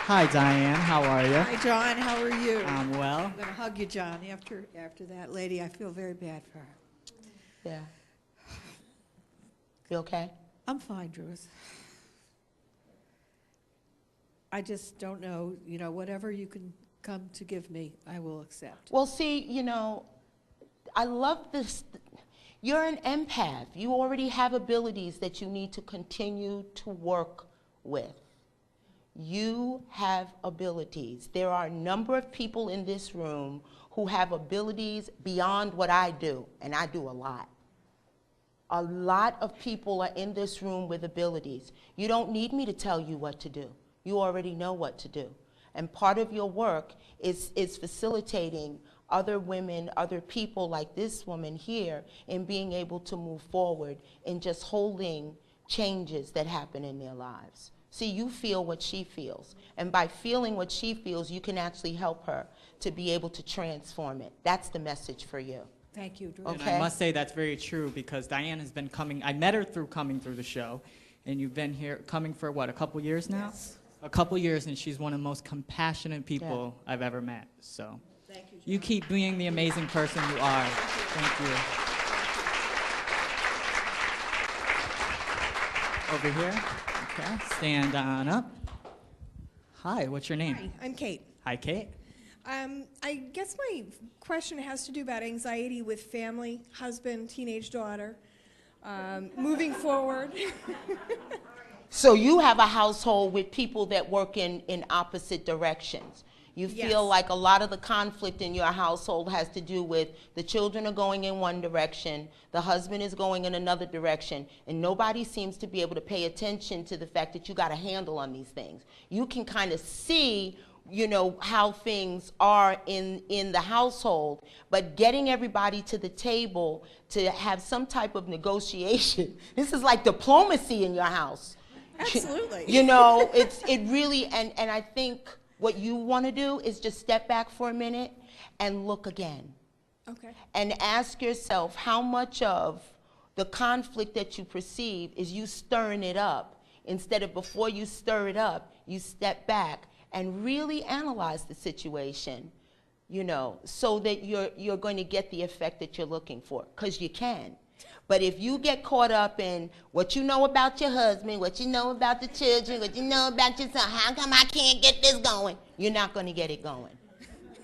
Hi, Diane. How are you? Hi, John. How are you? I'm well. I'm going to hug you, John. After that lady, I feel very bad for her. Yeah. You okay? I'm fine, Druis. I just don't know, whatever you can come to give me, I will accept. Well, see, I love this. You're an empath. You already have abilities that you need to continue to work with. You have abilities. There are a number of people in this room who have abilities beyond what I do, and I do a lot. A lot of people are in this room with abilities. You don't need me to tell you what to do. You already know what to do. And part of your work is facilitating other women, other people like this woman here in being able to move forward in just holding changes that happen in their lives. See, you feel what she feels. And by feeling what she feels, you can actually help her to be able to transform it. That's the message for you. Thank you, Drew. And I must say that's very true because Diane has been coming. I met her through coming through the show. And you've been here coming for, what, a couple years now? Yes. A couple years, and she's one of the most compassionate people I've ever met. So Thank you, John. you keep being the amazing person you are. Thank you. Over here. Okay, stand on up. Hi, what's your name? Hi, I'm Kate. Hi, Kate. I guess my question has to do about anxiety with family, husband, teenage daughter, moving forward. So you have a household with people that work in opposite directions. You feel Yes. like a lot of the conflict in your household has to do with the children are going in one direction, the husband is going in another direction, and nobody seems to be able to pay attention to the fact that you got a handle on these things. You can kind of see, how things are in the household, but getting everybody to the table to have some type of negotiation. This is like diplomacy in your house. Absolutely. It really, and I think what you want to do is just step back for a minute and look again. Okay. And ask yourself how much of the conflict that you perceive is you stirring it up, instead of before you stir it up, you step back and really analyze the situation, so that you're going to get the effect that you're looking for, because you can. But if you get caught up in what you know about your husband, what you know about the children, what you know about your son, how come I can't get this going? You're not going to get it going.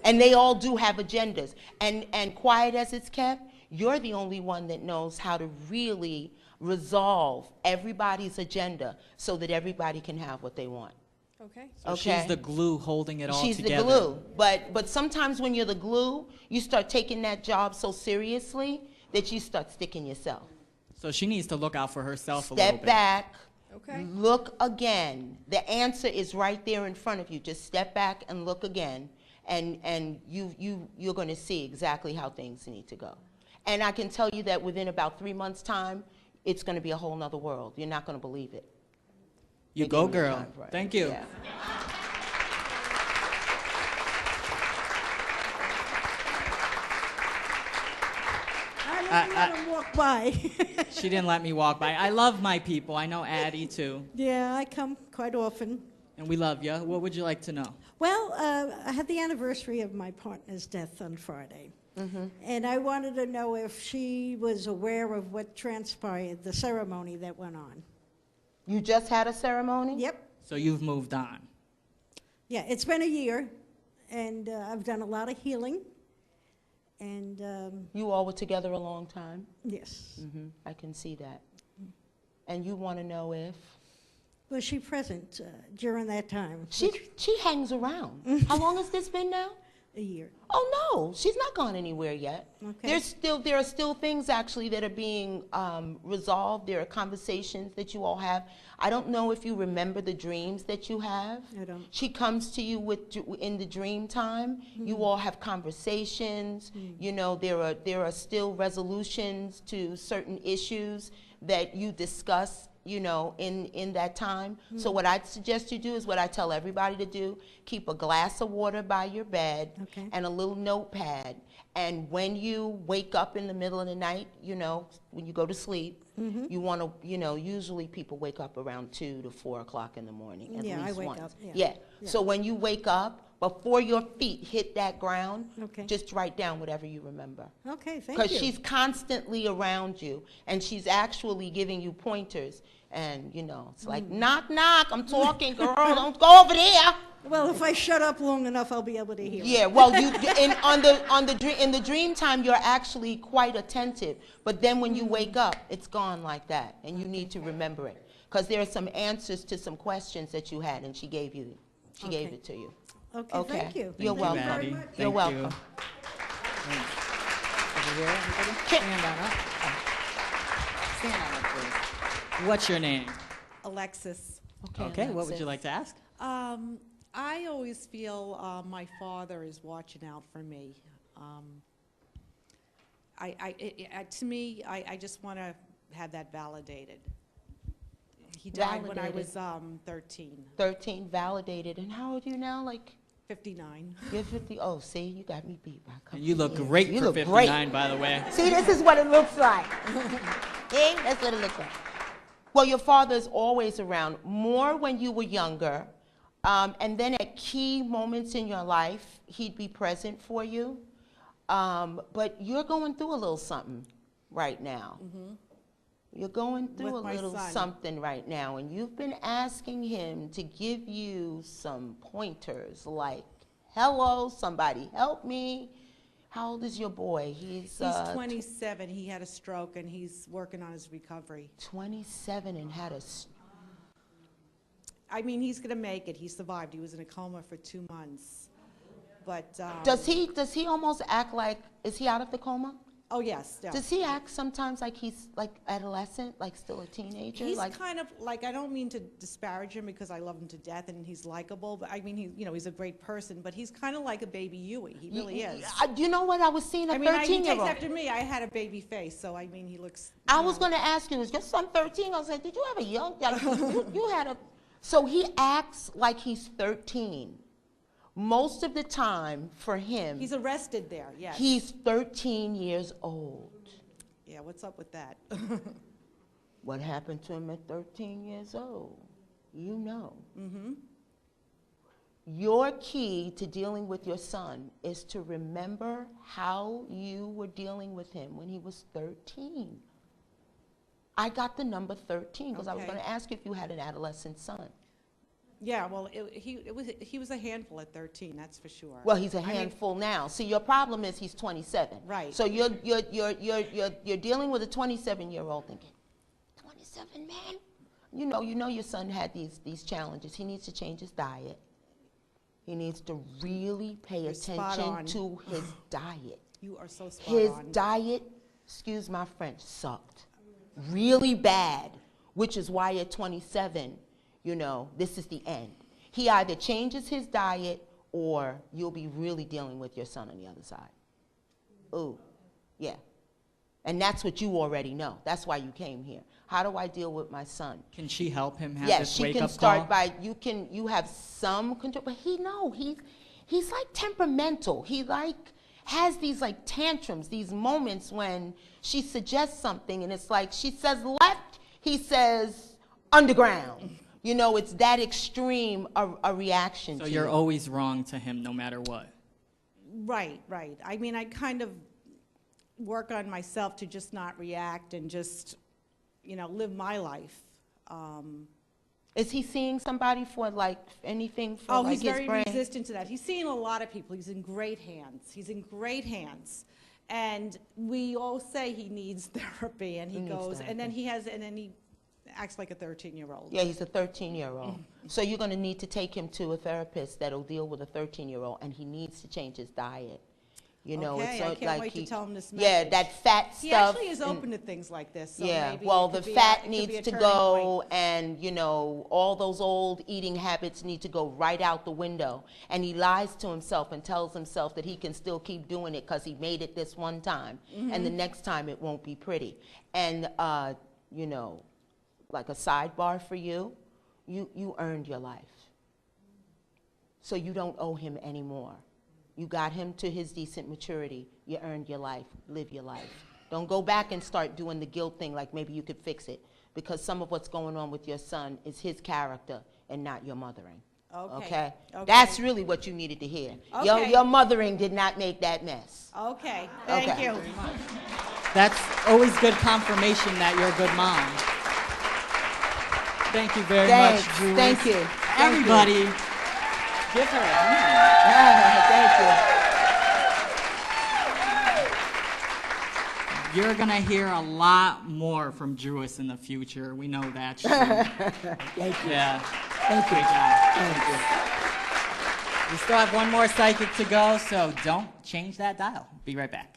And they all do have agendas. And quiet as it's kept, you're the only one that knows how to really resolve everybody's agenda so that everybody can have what they want. Okay. So she's the glue holding it all She's together. the glue. But sometimes when you're the glue, you start taking that job so seriously that you start sticking yourself. So she needs to look out for herself a little Step bit. back. Okay. Look again. The answer is right there in front of you. Just step back and look again, and you're going to see exactly how things need to go. And I can tell you that within about 3 months' time, it's going to be a whole nother world. You're not going to believe it. You go, girl. Thank you. I Yeah. didn't let him walk by. She didn't let me walk by. I love my people. I know Addie, too. Yeah, I come quite often. And we love you. What would you like to know? Well, I had the anniversary of my partner's death on Friday. Mm-hmm. And I wanted to know if she was aware of what transpired, the ceremony that went on. You just had a ceremony? Yep. So you've moved on. Yeah, it's been a year, and I've done a lot of healing. And You all were together a long time? yes. Mm-hmm. I can see that. And you want to know if? Was she present during that time? She hangs around. How long has this been now? A year. Oh no, she's not gone anywhere yet. Okay. There are still things actually that are being resolved. There are conversations that you all have. I don't know if you remember the dreams that you have. I don't. She comes to you in the dream time. You all have conversations. There are still resolutions to certain issues that you discuss in that time. So what I suggest you do is what I tell everybody to do. Keep a glass of water by your bed and a little notepad. And when you wake up in the middle of the night, when you go to sleep, You want to, usually people wake up around 2 to 4 o'clock in the morning at Yeah, I least wake once. up, yeah. Yeah. Yeah. So when you wake up, before your feet hit that ground, Okay. just write down whatever you remember. Okay, thank Because you. she's constantly around you, and she's actually giving you pointers. And, it's like, knock, knock, I'm talking, girl, don't go over there. Well, if I shut up long enough, I'll be able to hear. Yeah, well, in the dream time, you're actually quite attentive. But then when you wake up, it's gone like that, and you need to remember it. Because there are some answers to some questions that you had, and she gave it to you. Okay, thank you. You're Thank you, welcome. Maddie. You're Thank welcome. you. Thanks. Over here, everybody? Stand on up. Stand on up, please. What's your name? Alexis. Okay, what would you like to ask? I always feel my father is watching out for me. To me, I just want to have that validated. He died when I was 13, 13, validated. And how old are you now? Like, 59. you're 50. Oh, see, you got me beat by a couple And you look years. great You for look 59, great. by the way. See, this is what it looks like. See, that's what it looks like. Well, your father is always around, more when you were younger. And then at key moments in your life, he'd be present for you. But you're going through a little something right now. You're going through With a my little son. something right now, and you've been asking him to give you some pointers like, hello, somebody help me. How old is your boy? He's 27. He had a stroke, and he's working on his recovery. 27 and had a I mean, he's going to make it. He survived. He was in a coma for 2 months. But Does he almost act like, is he out of the coma? oh yes, yeah. Does he act sometimes like he's like adolescent, like still a teenager? He's like, kind of like, I don't mean to disparage him because I love him to death and he's likable, but I mean, he's a great person, but he's kind of like a baby Yui. He really is. You know what? I was seeing a I mean, he takes 13-year-old. after me. I had a baby face, so I mean, he looks. I was going to ask you, is your son 13? I was like, did you have a young, like, you had a, so he acts like he's 13. Most of the time for him, He's arrested there, yes. he's 13 years old. Yeah, what's up with that? What happened to him at 13 years old? You know. Your key to dealing with your son is to remember how you were dealing with him when he was 13. I got the number 13 because I was Okay. going to ask you if you had an adolescent son. Yeah, well, he was a handful at 13, that's for sure. Well, he's a I mean, handful now. See, your problem is he's 27. Right. So you're dealing with a 27-year-old thinking, 27, man? You know your son had these challenges. He needs to change his diet. He needs to really pay You're spot attention on. to his diet. You are so spot His on. diet, excuse my French, sucked really bad, which is why at 27, this is the end. He either changes his diet or you'll be really dealing with your son on the other side. Ooh, yeah. And that's what you already know. That's why you came here. How do I deal with my son? Can she help him have Yes, this she wake-up can start call? by, you have some control, but he's like temperamental. He has these like tantrums, these moments when she suggests something and it's like she says left, he says underground. It's that extreme a reaction So to you're you. always wrong to him no matter what. Right. I mean, I kind of work on myself to just not react and just, live my life. Is he seeing somebody for like anything for Oh, like he's his very brain? resistant to that. He's seeing a lot of people. He's in great hands. And we all say he needs therapy, and he He needs goes, and then therapy. and then he acts like a 13-year-old. Yeah, he's a 13-year-old. So you're going to need to take him to a therapist that'll deal with a 13-year-old, and he needs to change his diet. Okay, I can't wait to tell him this Yeah, message. that fat He stuff. actually is and- open to things like this. So yeah, maybe well, it the could be fat it could be needs a to turning go, point. and all those old eating habits need to go right out the window. And he lies to himself and tells himself that he can still keep doing it because he made it this one time, and the next time it won't be pretty. And like a sidebar for you, you earned your life, so you don't owe him anymore. You got him to his decent maturity. You earned your life. Live your life. Don't go back and start doing the guilt thing like maybe you could fix it. Because some of what's going on with your son is his character and not your mothering. Okay. Okay. That's really what you needed to hear. Okay. Your mothering did not make that mess. Okay, thank Okay. you. That's always good confirmation that you're a good mom. Thank you very Thanks. much, Druis. Thank you. Everybody, give her a hand. Thank you. You're going to hear a lot more from Druis in the future. We know that's true. Thank you. Yeah. Thank you. Great job. Thank you. We still have one more psychic to go, so don't change that dial. Be right back.